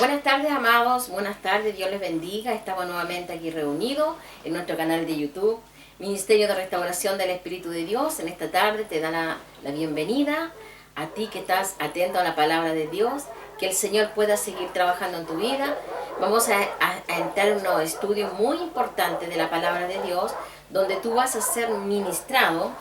Buenas tardes, amados, buenas tardes, Dios les bendiga. Estamos nuevamente aquí reunidos en nuestro canal de YouTube, Ministerio de Restauración del Espíritu de Dios. En esta tarde te da la bienvenida a ti que estás atento a la palabra de Dios, que el Señor pueda seguir trabajando en tu vida. Vamos a entrar en un estudio muy importante de la palabra de Dios, donde tú vas a ser ministrado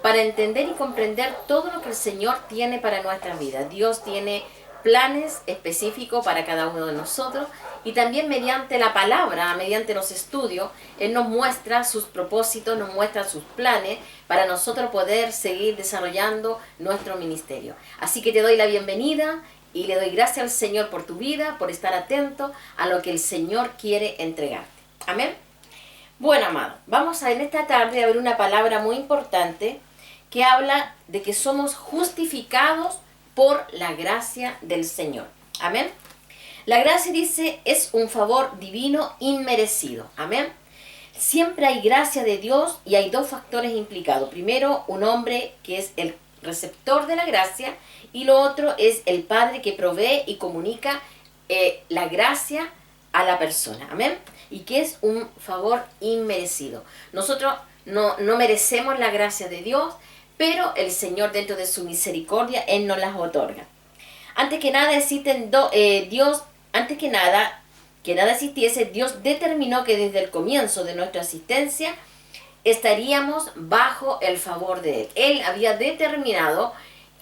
para entender y comprender todo lo que el Señor tiene para nuestra vida. Dios tiene planes específicos para cada uno de nosotros, y también mediante la palabra, mediante los estudios, Él nos muestra sus propósitos, nos muestra sus planes para nosotros poder seguir desarrollando nuestro ministerio. Así que te doy la bienvenida y le doy gracias al Señor por tu vida, por estar atento a lo que el Señor quiere entregarte. Amén. Bueno, amado, vamos en esta tarde a ver una palabra muy importante que habla de que somos justificados por la gracia del Señor. Amén. La gracia, dice, es un favor divino inmerecido. Amén. Siempre hay gracia de Dios y hay dos factores implicados. Primero, un hombre que es el receptor de la gracia, y lo otro es el Padre que provee y comunica la gracia a la persona. Amén. Y que es un favor inmerecido. Nosotros no merecemos la gracia de Dios, pero el Señor, dentro de su misericordia, Él nos las otorga. Antes que nada existiese, Dios determinó que desde el comienzo de nuestra existencia estaríamos bajo el favor de Él. Él había determinado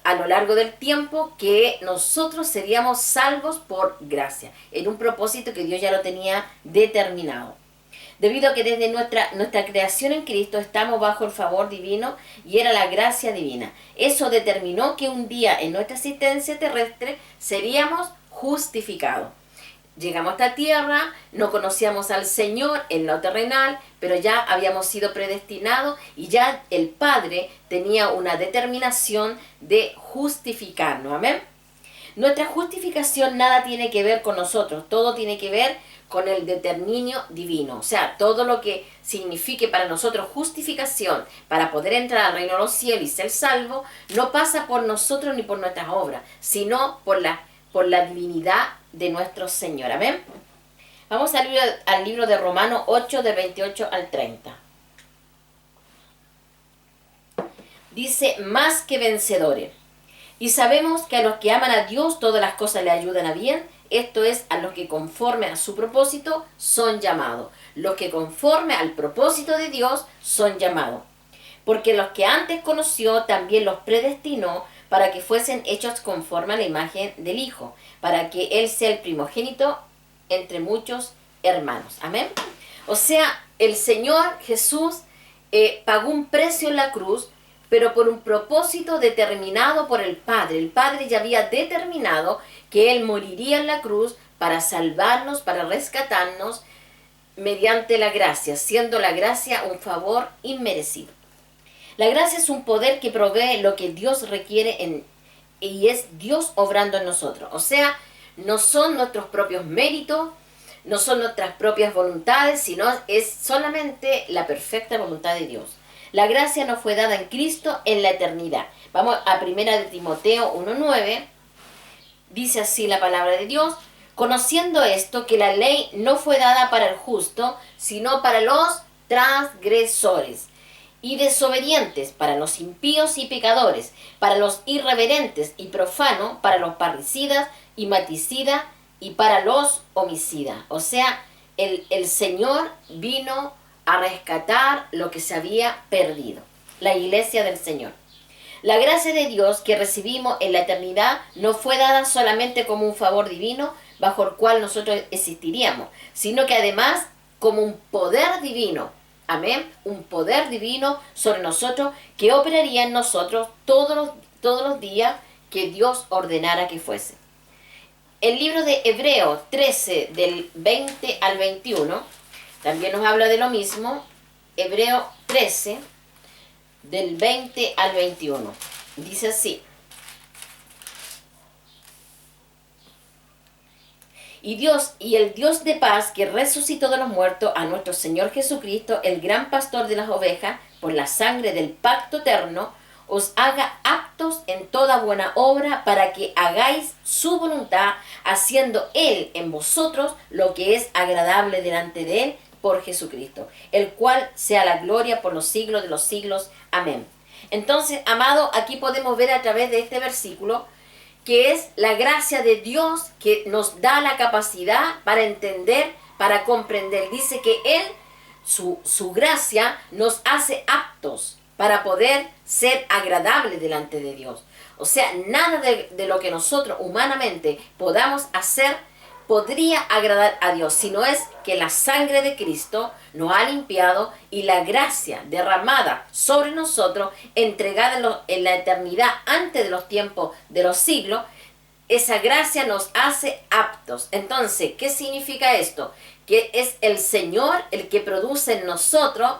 a lo largo del tiempo que nosotros seríamos salvos por gracia, en un propósito que Dios ya lo tenía determinado. Debido a que desde nuestra creación en Cristo estamos bajo el favor divino y era la gracia divina. Eso determinó que un día en nuestra existencia terrestre seríamos justificados. Llegamos a esta tierra, no conocíamos al Señor en lo terrenal, pero ya habíamos sido predestinados y ya el Padre tenía una determinación de justificarnos. Amén. Nuestra justificación nada tiene que ver con nosotros, todo tiene que ver con el determinio divino. O sea, todo lo que signifique para nosotros justificación, para poder entrar al reino de los cielos y ser salvo, no pasa por nosotros ni por nuestras obras, sino por la divinidad de nuestro Señor. Amén. Vamos al libro de Romanos 8, de 28 al 30. Dice, más que vencedores. Y sabemos que a los que aman a Dios todas las cosas le ayudan a bien, esto es, a los que conforme a su propósito son llamados. Los que conforme al propósito de Dios son llamados. Porque los que antes conoció también los predestinó para que fuesen hechos conforme a la imagen del Hijo, para que Él sea el primogénito entre muchos hermanos. Amén. O sea, el Señor Jesús pagó un precio en la cruz, pero por un propósito determinado por el Padre. El Padre ya había determinado que Él moriría en la cruz para salvarnos, para rescatarnos mediante la gracia, siendo la gracia un favor inmerecido. La gracia es un poder que provee lo que Dios requiere y es Dios obrando en nosotros. O sea, no son nuestros propios méritos, no son nuestras propias voluntades, sino es solamente la perfecta voluntad de Dios. La gracia nos fue dada en Cristo en la eternidad. Vamos a 1 de Timoteo 1:9. Dice así la palabra de Dios. Conociendo esto, que la ley no fue dada para el justo, sino para los transgresores y desobedientes, para los impíos y pecadores, para los irreverentes y profanos, para los parricidas y maticidas y para los homicidas. O sea, el Señor vino a rescatar lo que se había perdido. La iglesia del Señor. La gracia de Dios que recibimos en la eternidad no fue dada solamente como un favor divino bajo el cual nosotros existiríamos, sino que además como un poder divino. Amén. Un poder divino sobre nosotros que operaría en nosotros todos los días que Dios ordenara que fuese. El libro de Hebreos 13, del 20 al 21, también nos habla de lo mismo. Hebreos 13, del 20 al 21. Dice así. Y el Dios de paz, que resucitó de los muertos a nuestro Señor Jesucristo, el gran pastor de las ovejas, por la sangre del pacto eterno, os haga aptos en toda buena obra para que hagáis su voluntad, haciendo Él en vosotros lo que es agradable delante de Él por Jesucristo, el cual sea la gloria por los siglos de los siglos. Amén. Entonces, amado, aquí podemos ver a través de este versículo que es la gracia de Dios que nos da la capacidad para entender, para comprender. Dice que Él, su gracia, nos hace aptos para poder ser agradables delante de Dios. O sea, nada de lo que nosotros humanamente podamos hacer podría agradar a Dios, sino es que la sangre de Cristo nos ha limpiado y la gracia derramada sobre nosotros, entregada en la eternidad antes de los tiempos de los siglos, esa gracia nos hace aptos. Entonces, ¿qué significa esto? Que es el Señor el que produce en nosotros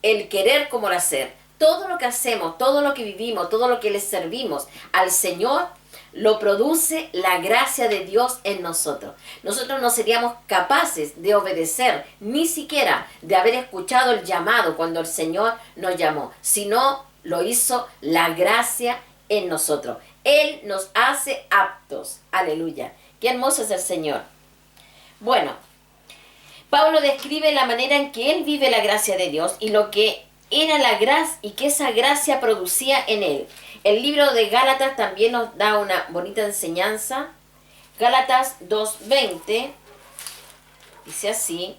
el querer como el hacer. Todo lo que hacemos, todo lo que vivimos, todo lo que le servimos al Señor, lo produce la gracia de Dios en nosotros. Nosotros no seríamos capaces de obedecer, ni siquiera de haber escuchado el llamado cuando el Señor nos llamó, sino lo hizo la gracia en nosotros. Él nos hace aptos. Aleluya. Qué hermoso es el Señor. Bueno, Pablo describe la manera en que él vive la gracia de Dios y lo que era la gracia y que esa gracia producía en él. El libro de Gálatas también nos da una bonita enseñanza. Gálatas 2:20 dice así: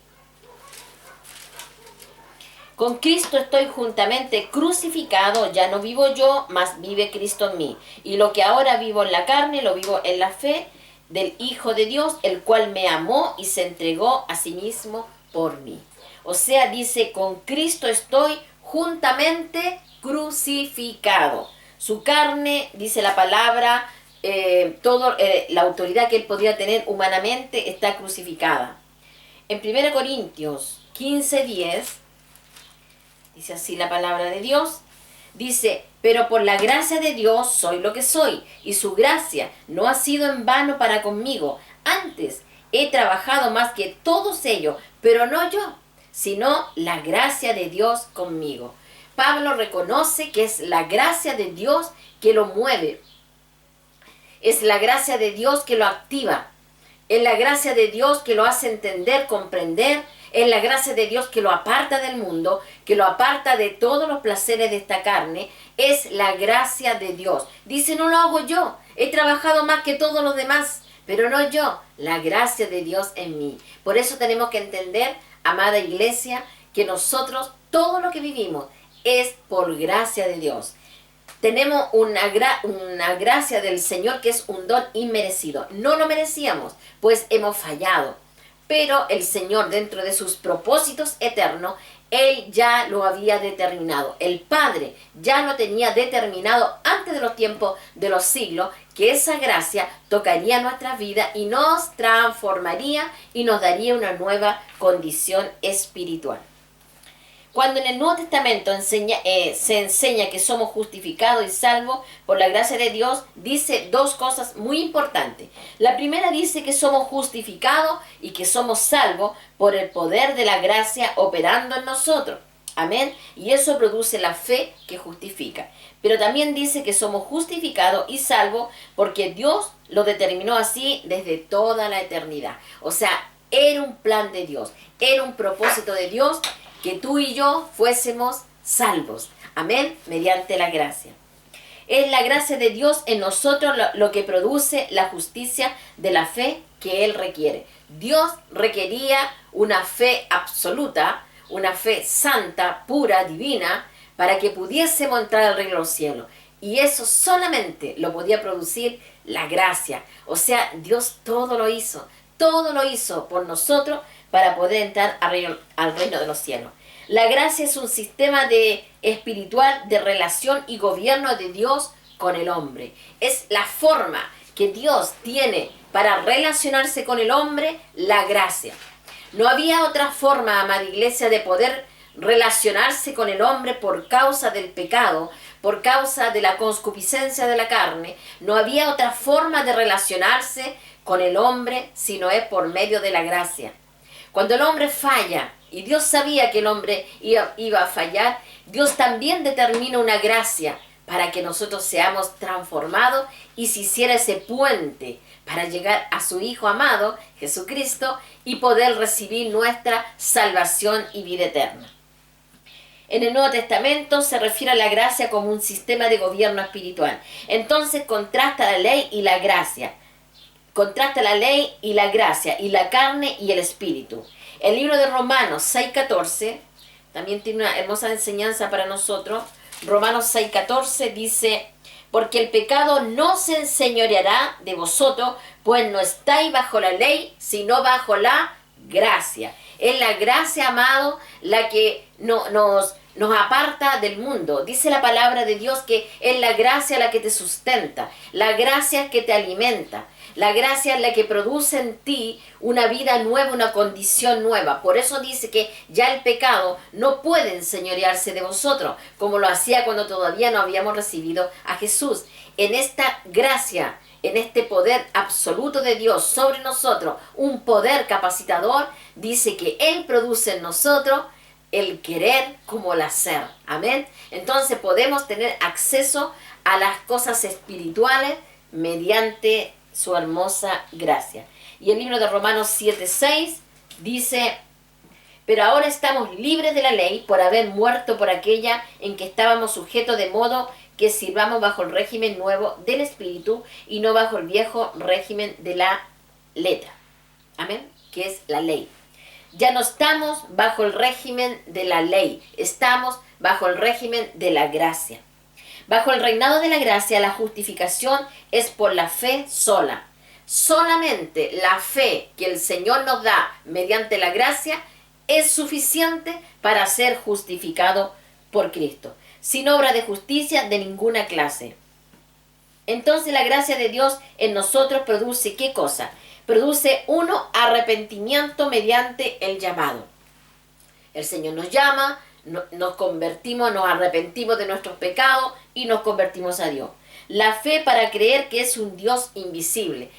con Cristo estoy juntamente crucificado, ya no vivo yo, mas vive Cristo en mí. Y lo que ahora vivo en la carne, lo vivo en la fe del Hijo de Dios, el cual me amó y se entregó a sí mismo por mí. O sea, dice, con Cristo estoy juntamente crucificado. Su carne, dice la palabra, la autoridad que él podía tener humanamente está crucificada. En 1 Corintios 15:10, dice así la palabra de Dios, dice, pero por la gracia de Dios soy lo que soy, y su gracia no ha sido en vano para conmigo. Antes he trabajado más que todos ellos, pero no yo, sino la gracia de Dios conmigo. Pablo reconoce que es la gracia de Dios que lo mueve. Es la gracia de Dios que lo activa. Es la gracia de Dios que lo hace entender, comprender. Es la gracia de Dios que lo aparta del mundo, que lo aparta de todos los placeres de esta carne. Es la gracia de Dios. Dice, no lo hago yo. He trabajado más que todos los demás, pero no yo. La gracia de Dios en mí. Por eso tenemos que entender, amada iglesia, que nosotros, todo lo que vivimos, es por gracia de Dios. Tenemos una gracia del Señor que es un don inmerecido. No lo merecíamos, pues hemos fallado. Pero el Señor, dentro de sus propósitos eternos, Él ya lo había determinado. El Padre ya lo tenía determinado antes de los tiempos de los siglos, que esa gracia tocaría nuestras vidas y nos transformaría y nos daría una nueva condición espiritual. Cuando en el Nuevo Testamento se enseña que somos justificados y salvos por la gracia de Dios, dice dos cosas muy importantes. La primera dice que somos justificados y que somos salvos por el poder de la gracia operando en nosotros. Amén. Y eso produce la fe que justifica. Pero también dice que somos justificados y salvos porque Dios lo determinó así desde toda la eternidad. O sea, era un plan de Dios, era un propósito de Dios que tú y yo fuésemos salvos. Amén, mediante la gracia. Es la gracia de Dios en nosotros lo que produce la justicia de la fe que Él requiere. Dios requería una fe absoluta, una fe santa, pura, divina, para que pudiésemos entrar al reino de los cielos. Y eso solamente lo podía producir la gracia. O sea, Dios todo lo hizo por nosotros para poder entrar al reino de los cielos. La gracia es un sistema espiritual de relación y gobierno de Dios con el hombre. Es la forma que Dios tiene para relacionarse con el hombre, la gracia. No había otra forma, amada iglesia, de poder relacionarse con el hombre por causa del pecado, por causa de la concupiscencia de la carne. No había otra forma de relacionarse con el hombre, sino es por medio de la gracia. Cuando el hombre falla, y Dios sabía que el hombre iba a fallar, Dios también determina una gracia para que nosotros seamos transformados y se hiciera ese puente para llegar a su Hijo amado, Jesucristo, y poder recibir nuestra salvación y vida eterna. En el Nuevo Testamento se refiere a la gracia como un sistema de gobierno espiritual. Entonces contrasta la ley y la gracia. Contrasta la ley y la gracia, y la carne y el espíritu. El libro de Romanos 6:14 también tiene una hermosa enseñanza para nosotros. Romanos 6:14 dice: porque el pecado no se enseñoreará de vosotros, pues no estáis bajo la ley, sino bajo la gracia. Es la gracia, amado, la que nos aparta del mundo. Dice la palabra de Dios que es la gracia la que te sustenta, la gracia que te alimenta. La gracia es la que produce en ti una vida nueva, una condición nueva. Por eso dice que ya el pecado no puede enseñorearse de vosotros, como lo hacía cuando todavía no habíamos recibido a Jesús. En esta gracia, en este poder absoluto de Dios sobre nosotros, un poder capacitador, dice que Él produce en nosotros el querer como el hacer. Amén. Entonces podemos tener acceso a las cosas espirituales mediante su hermosa gracia. Y el libro de Romanos 7:6 dice: pero ahora estamos libres de la ley por haber muerto por aquella en que estábamos sujetos, de modo que sirvamos bajo el régimen nuevo del Espíritu y no bajo el viejo régimen de la letra. Amén, que es la ley. Ya no estamos bajo el régimen de la ley, estamos bajo el régimen de la gracia. Bajo el reinado de la gracia, la justificación es por la fe sola. Solamente la fe que el Señor nos da mediante la gracia es suficiente para ser justificado por Cristo, sin obra de justicia de ninguna clase. Entonces la gracia de Dios en nosotros produce ¿qué cosa? Produce arrepentimiento mediante el llamado. El Señor nos llama, nos convertimos, nos arrepentimos de nuestros pecados y nos convertimos a Dios. La fe para creer que es un Dios invisible,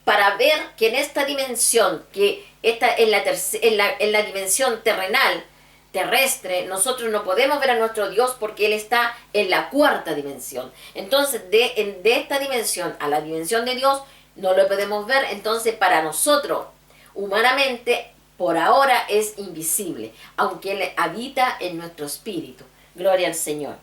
para ver que en esta dimensión, que esta en la dimensión terrenal, terrestre, nosotros no podemos ver a nuestro Dios porque Él está en la cuarta dimensión. Entonces, de esta dimensión a la dimensión de Dios, no lo podemos ver. Entonces, para nosotros, humanamente, por ahora es invisible, aunque Él habita en nuestro espíritu. Gloria al Señor.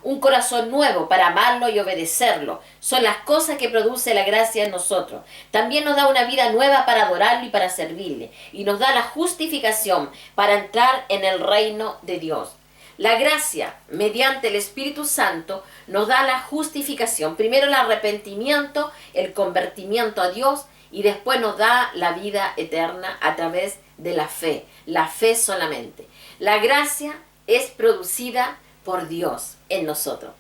Un corazón nuevo para amarlo y obedecerlo son las cosas que produce la gracia en nosotros. También nos da una vida nueva para adorarlo y para servirle. Y nos da la justificación para entrar en el reino de Dios. La gracia, mediante el Espíritu Santo, nos da la justificación. Primero el arrepentimiento, el convertimiento a Dios, y después nos da la vida eterna a través de la fe solamente. La gracia es producida por Dios en nosotros.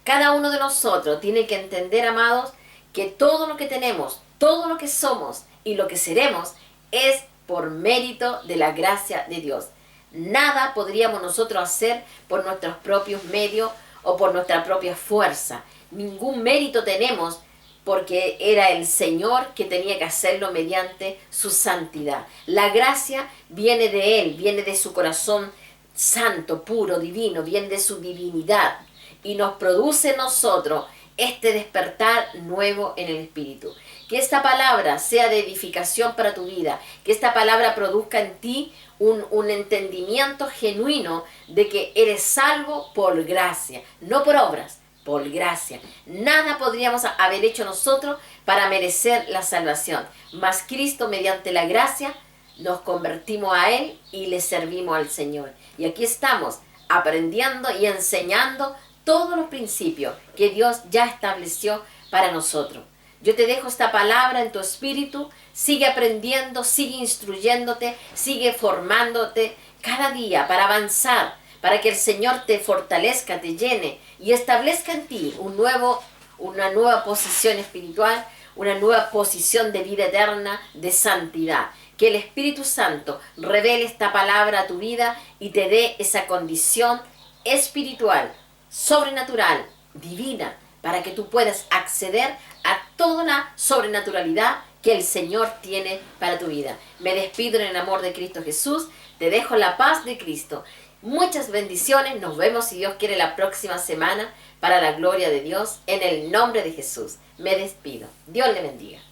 Cada uno de nosotros tiene que entender, amados, que todo lo que tenemos, todo lo que somos y lo que seremos es por mérito de la gracia de Dios. Nada podríamos nosotros hacer por nuestros propios medios o por nuestra propia fuerza. Ningún mérito tenemos, porque era el Señor que tenía que hacerlo mediante su santidad. La gracia viene de Él, viene de su corazón santo, puro, divino, viene de su divinidad y nos produce en nosotros este despertar nuevo en el Espíritu. Que esta palabra sea de edificación para tu vida, que esta palabra produzca en ti un entendimiento genuino de que eres salvo por gracia, no por obras, por gracia. Nada podríamos haber hecho nosotros para merecer la salvación, mas Cristo, mediante la gracia, nos convertimos a Él y le servimos al Señor. Y aquí estamos aprendiendo y enseñando todos los principios que Dios ya estableció para nosotros. Yo te dejo esta palabra en tu espíritu. Sigue aprendiendo, sigue instruyéndote, sigue formándote cada día para avanzar, para que el Señor te fortalezca, te llene y establezca en ti una nueva posición espiritual, una nueva posición de vida eterna, de santidad. Que el Espíritu Santo revele esta palabra a tu vida y te dé esa condición espiritual, sobrenatural, divina, para que tú puedas acceder a toda la sobrenaturalidad que el Señor tiene para tu vida. Me despido en el amor de Cristo Jesús, te dejo la paz de Cristo. Muchas bendiciones. Nos vemos si Dios quiere la próxima semana para la gloria de Dios. En el nombre de Jesús me despido. Dios le bendiga.